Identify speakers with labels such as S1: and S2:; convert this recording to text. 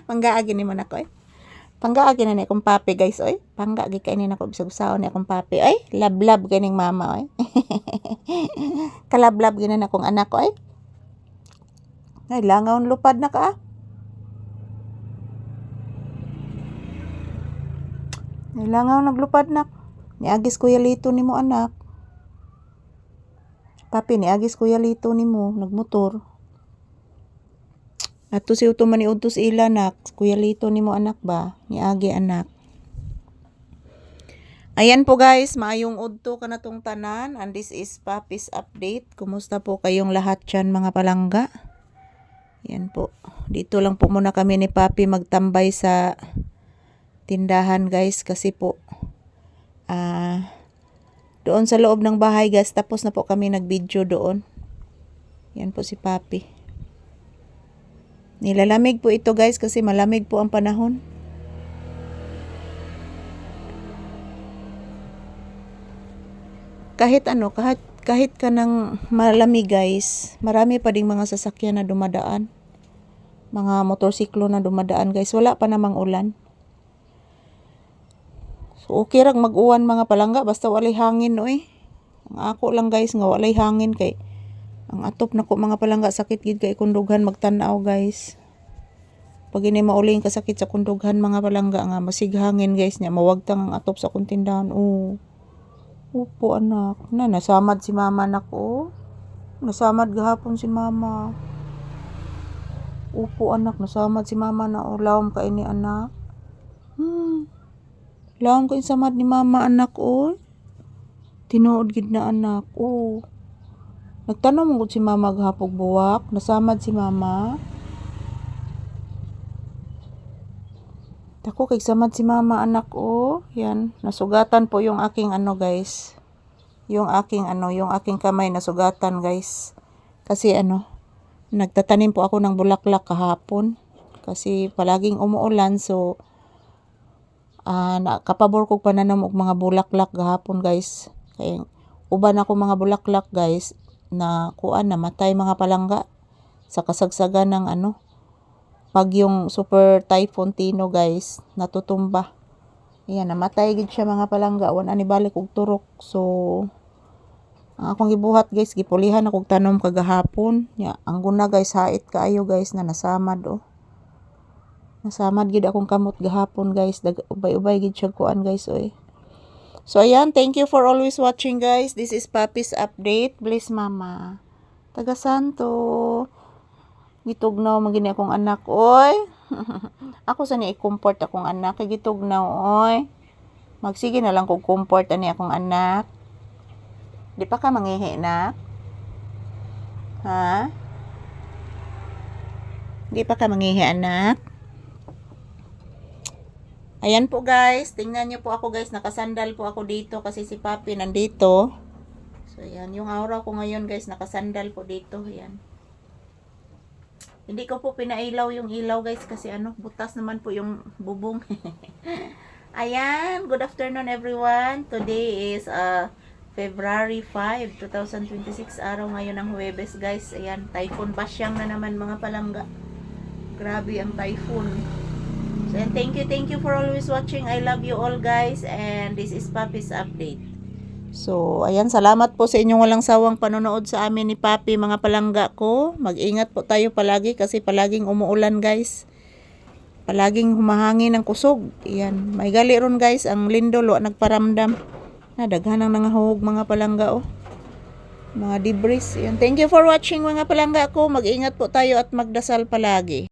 S1: Panggaagi ni mo na ko eh. Panggaagi na ni akong papi guys oy. Panggaagi kay ni nako bisag usaon ni akong papi oy. Lablab ganing mama oy. Kalablab ginan akong anak oy. Ay langaw lupad na ka. Ay langaw naglupad na. Niagis kuya Lito nimo anak. Papi niagis kuya Lito nimo nagmotor. Ato si uto man ni udtos ila nak, kuya Lito nimo anak ba? Niagi anak. Ayan po guys, maayong udto kanatong tanan and this is Papi's update. Kumusta po kayong lahat dyan mga palangga? Yan po. Dito lang po muna kami ni Papi magtambay sa tindahan guys kasi po doon sa loob ng bahay guys, tapos na po kami nag-video doon. Yan po si Papi. Nilalamig po ito guys kasi malamig po ang panahon. Kahit ka ng malamig guys, marami pa ding mga sasakyan na dumadaan. Mga motorsiklo na dumadaan guys, wala pa namang ulan. So okay rag mag-uwan mga palangga basta walay hangin no eh. Ang ako lang guys nga walay hangin kay ang atop nako mga palangga sakit gid kay kundughan magtan-aw guys. Pag ini mauling kasakit sa kundughan mga palangga nga masighangin guys nya mawagtang ang atop sa kuntindahan. Upo anak. Nasamad si mama nako. Nasamad gahapon si mama. Upo anak, nasamad si mama na lawom ka ini anak. Lawom ka samad ni mama anak Tinuod gid na anak. Nagtanong mo si mama gahapon buwak, nasamad si mama. Ako kay samad si mama anak Yan, nasugatan po yung aking guys. Yung aking kamay nasugatan guys. Kasi nagtatanim po ako ng bulaklak kahapon. Kasi palaging umuulan so nakapabor ko pananom og mga bulaklak gahapon guys. Kay uban ako mga bulaklak guys na namatay mga palangga sa kasagsagan ng pag yung super typhoon Tino guys natutumba. Ayan, namatay gid siya mga palangga. Wala ni balik og turok. So akong gibuhat guys, gipulihan akong tanom kagahapon. Ang guna guys, hait kaayo guys na nasamad Nasamad gid akong kamot gahapon guys. Ubay-ubay gid siya guys So ayan, thank you for always watching guys. This is Papi's update. Bless mama. Taga Santo. Gitugnaw magini akong anak Ako sa ni i-comfort akong anak kay gitugnaw Magsige na lang kog comfort ani akong anak. Di pa ka mangihi na? Ha? Di pa ka mangihi anak? Ayan po guys, tingnan niyo po ako guys, nakasandal po ako dito kasi si Papi nandito. So ayan, yung aura ko ngayon guys, nakasandal po dito, ayan. Hindi ko po pinailaw yung ilaw guys kasi butas naman po yung bubong. Ayan, good afternoon everyone. Today is February 5, 2026, araw ngayon ng Huwebes guys. Ayan, typhoon Basyang na naman mga palangga. Grabe ang typhoon. So and thank you for always watching. I love you all guys and this is Papi's update. So, ayan, salamat po sa inyong walang sawang panonood sa amin ni Papi mga palangga ko. Mag-ingat po tayo palagi kasi palaging umuulan guys. Palaging humahangin ng kusog. Ayan, may gali ron guys, ang lindol nagparamdam. Daghan ang nangahog mga palangga mga debris. Ayan, thank you for watching mga palangga ko. Mag-ingat po tayo at magdasal palagi.